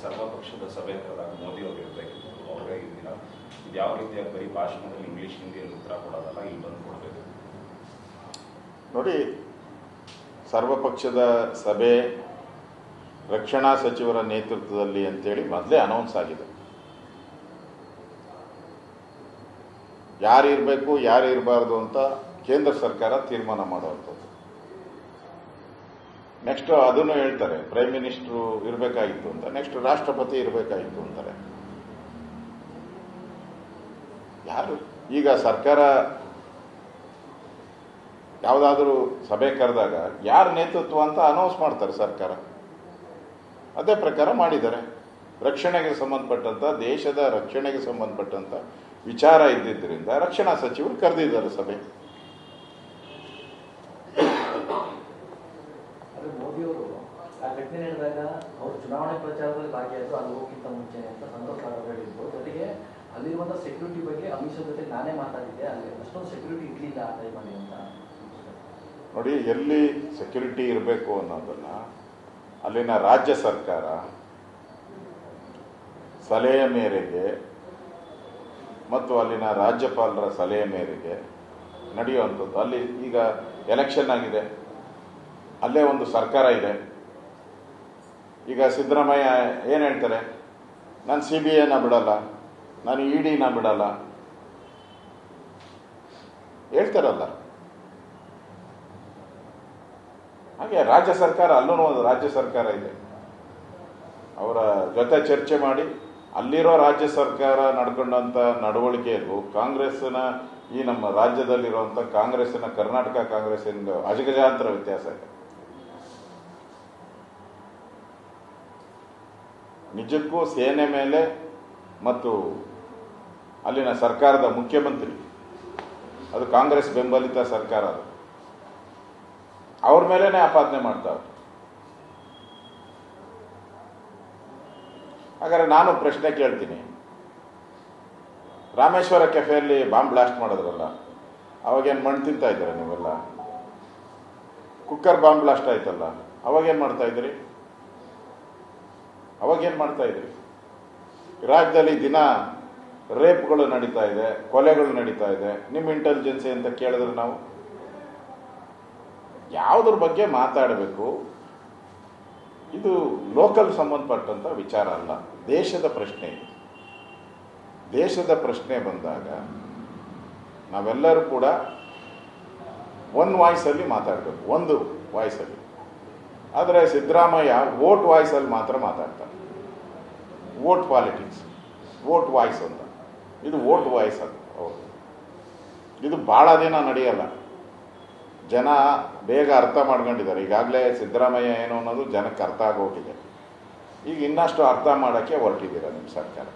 ಸರ್ವಪಕ್ಷದ ಸಭೆ ಕರೆದಾಗ ಮೋದಿ ಅವರು ಇರಬೇಕಿತ್ತು, ಅವರೇ ಇದ್ದೀರಾ. ಇದು ಯಾವ ರೀತಿಯ ಬರೀ ಭಾಷಣದಲ್ಲಿ ಇಂಗ್ಲೀಷ್ ಹಿಂದಿಯಲ್ಲಿ ಉತ್ತರ ಕೊಡೋದಲ್ಲ, ಇಲ್ಲಿ ಬಂದು ಕೊಡಬೇಕು. ನೋಡಿ, ಸರ್ವಪಕ್ಷದ ಸಭೆ ರಕ್ಷಣಾ ಸಚಿವರ ನೇತೃತ್ವದಲ್ಲಿ ಅಂತೇಳಿ ಮೊದಲೇ ಅನೌನ್ಸ್ ಆಗಿದೆ. ಯಾರು ಇರಬೇಕು ಯಾರು ಇರಬಾರ್ದು ಅಂತ ಕೇಂದ್ರ ಸರ್ಕಾರ ತೀರ್ಮಾನ ಮಾಡುವಂಥದ್ದು. ನೆಕ್ಸ್ಟ್ ಅದನ್ನು ಹೇಳ್ತಾರೆ, ಪ್ರೈಮ್ ಮಿನಿಸ್ಟ್ರು ಇರಬೇಕಾಗಿತ್ತು ಅಂತ, ನೆಕ್ಸ್ಟ್ ರಾಷ್ಟ್ರಪತಿ ಇರಬೇಕಾಗಿತ್ತು ಅಂತಾರೆ. ಯಾರು ಈಗ ಸರ್ಕಾರ ಯಾವುದಾದ್ರೂ ಸಭೆ ಕರೆದಾಗ ಯಾರು ನೇತೃತ್ವ ಅಂತ ಅನೌನ್ಸ್ ಮಾಡ್ತಾರೆ ಸರ್ಕಾರ. ಅದೇ ಪ್ರಕಾರ ಮಾಡಿದ್ದಾರೆ. ರಕ್ಷಣೆಗೆ ಸಂಬಂಧಪಟ್ಟಂತ, ದೇಶದ ರಕ್ಷಣೆಗೆ ಸಂಬಂಧಪಟ್ಟಂತ ವಿಚಾರ ಇದ್ದಿದ್ದರಿಂದ ರಕ್ಷಣಾ ಸಚಿವರು ಕರೆದಿದ್ದಾರೆ ಸಭೆ. ಮೋದಿಯವರು ಆ ಘಟನೆ ನಡೆದಾಗ ಅವರು ಚುನಾವಣೆ ಪ್ರಚಾರದಲ್ಲಿ ಭಾಗಿಯಾದ್ರು, ಅಲ್ಲಿ ಹೋಗಿಂತ ಮುಂಚೆ ಅಂತ ಸಂತೋಷ್ ಲಾಡ್ ಹೇಳಿದ್ರು. ಜೊತೆಗೆ ಅಲ್ಲಿರುವಂಥ ಸೆಕ್ಯೂರಿಟಿ ಬಗ್ಗೆ ಅಮಿತ್ ಶಾ ಜೊತೆ ನಾನೇ ಮಾತಾಡಿದ್ದೆ, ಅಲ್ಲಿ ಅಷ್ಟೊಂದು ಸೆಕ್ಯೂರಿಟಿ ಇರಲಿಲ್ಲ ಆ ಟೈಮಲ್ಲಿ ಅಂತ. ನೋಡಿ, ಎಲ್ಲಿ ಸೆಕ್ಯೂರಿಟಿ ಇರಬೇಕು ಅನ್ನೋದನ್ನ ಅಲ್ಲಿನ ರಾಜ್ಯ ಸರ್ಕಾರ ಸಲಹೆ ಮೇರೆಗೆ ಮತ್ತು ಅಲ್ಲಿನ ರಾಜ್ಯಪಾಲರ ಸಲಹೆ ಮೇರೆಗೆ ನಡೆಯುವಂಥದ್ದು. ಅಲ್ಲಿ ಈಗ ಎಲೆಕ್ಷನ್ ಆಗಿದೆ, ಅಲ್ಲೇ ಒಂದು ಸರ್ಕಾರ ಇದೆ. ಈಗ ಸಿದ್ದರಾಮಯ್ಯ ಏನು ಹೇಳ್ತಾರೆ, ನಾನು CBIನ ಬಿಡಲ್ಲ, ನಾನು EDನ ಬಿಡಲ್ಲ ಹೇಳ್ತಾರಲ್ಲ. ಹಾಗೆ ರಾಜ್ಯ ಸರ್ಕಾರ, ಅಲ್ಲೂ ಒಂದು ರಾಜ್ಯ ಸರ್ಕಾರ ಇದೆ. ಅವರ ಜೊತೆ ಚರ್ಚೆ ಮಾಡಿ ಅಲ್ಲಿರೋ ರಾಜ್ಯ ಸರ್ಕಾರ ನಡ್ಕೊಂಡಂಥ ನಡವಳಿಕೆಯಲ್ಲೂ ಕಾಂಗ್ರೆಸ್ನ, ಈ ನಮ್ಮ ರಾಜ್ಯದಲ್ಲಿರುವಂಥ ಕಾಂಗ್ರೆಸ್ಸಿನ, ಕರ್ನಾಟಕ ಕಾಂಗ್ರೆಸ್ಸಿನ ಅಜಗಜಾಂತರ ವ್ಯತ್ಯಾಸ ಇದೆ. ನಿಜಕ್ಕೂ ಸೇನೆ ಮೇಲೆ ಮತ್ತು ಅಲ್ಲಿನ ಸರ್ಕಾರದ ಮುಖ್ಯಮಂತ್ರಿ, ಅದು ಕಾಂಗ್ರೆಸ್ ಬೆಂಬಲಿತ ಸರ್ಕಾರ, ಅದು ಅವ್ರ ಮೇಲೇನೆ ಆಪಾದನೆ ಮಾಡ್ತಾರೆ. ಹಾಗಾದ್ರೆ ನಾನು ಪ್ರಶ್ನೆ ಕೇಳ್ತೀನಿ, ರಾಮೇಶ್ವರ ಕೆಫೆಯಲ್ಲಿ ಬಾಂಬ್ ಬ್ಲಾಸ್ಟ್ ಮಾಡಿದ್ರಲ್ಲ, ಅವಾಗೇನು ಮಣ್ಣು ತಿಂತಾ ಇದ್ದೀರ ನೀವೆಲ್ಲ? ಕುಕ್ಕರ್ ಬಾಂಬ್ ಬ್ಲಾಸ್ಟ್ ಆಯ್ತಲ್ಲ, ಅವಾಗೇನು ಮಾಡ್ತಾ ಇದ್ರಿ? ಅವಾಗೇನು ಮಾಡ್ತಾ ಇದ್ರಿ? ರಾಜ್ಯದಲ್ಲಿ ದಿನ ರೇಪ್ಗಳು ನಡೀತಾ ಇದೆ, ಕೊಲೆಗಳು ನಡೀತಾ ಇದೆ. ನಿಮ್ಮ ಇಂಟೆಲಿಜೆನ್ಸಿ ಅಂತ ಕೇಳಿದ್ರೆ ನಾವು ಯಾವುದ್ರ ಬಗ್ಗೆ ಮಾತಾಡಬೇಕು? ಇದು ಲೋಕಲ್ ಸಂಬಂಧಪಟ್ಟಂತ ವಿಚಾರ ಅಲ್ಲ, ದೇಶದ ಪ್ರಶ್ನೆ ಇದು. ದೇಶದ ಪ್ರಶ್ನೆ ಬಂದಾಗ ನಾವೆಲ್ಲರೂ ಕೂಡ ಒಂದು ವಾಯ್ಸಲ್ಲಿ ಮಾತಾಡಬೇಕು, ಒಂದು ವಾಯ್ಸಲ್ಲಿ. ಆದರೆ ಸಿದ್ದರಾಮಯ್ಯ ವೋಟ್ ವಾಯ್ಸಲ್ಲಿ ಮಾತ್ರ ಮಾತಾಡ್ತಾರೆ. ವೋಟ್ ಪಾಲಿಟಿಕ್ಸ್, ವೋಟ್ ವಾಯ್ಸ್ ಅಂತ. ಇದು ವೋಟ್ ವಾಯ್ಸ್ ಅದು. ಹೌದು, ಇದು ಭಾಳ ದಿನ ನಡೆಯಲ್ಲ. ಜನ ಬೇಗ ಅರ್ಥ ಮಾಡ್ಕೊಂಡಿದ್ದಾರೆ. ಈಗಾಗಲೇ ಸಿದ್ದರಾಮಯ್ಯ ಏನು ಅನ್ನೋದು ಜನಕ್ಕೆ ಅರ್ಥ ಆಗೋಗಿದೆ. ಈಗ ಇನ್ನಷ್ಟು ಅರ್ಥ ಮಾಡೋಕ್ಕೆ ಹೊರಟಿದ್ದೀರ ನಿಮ್ಮ ಸರ್ಕಾರ.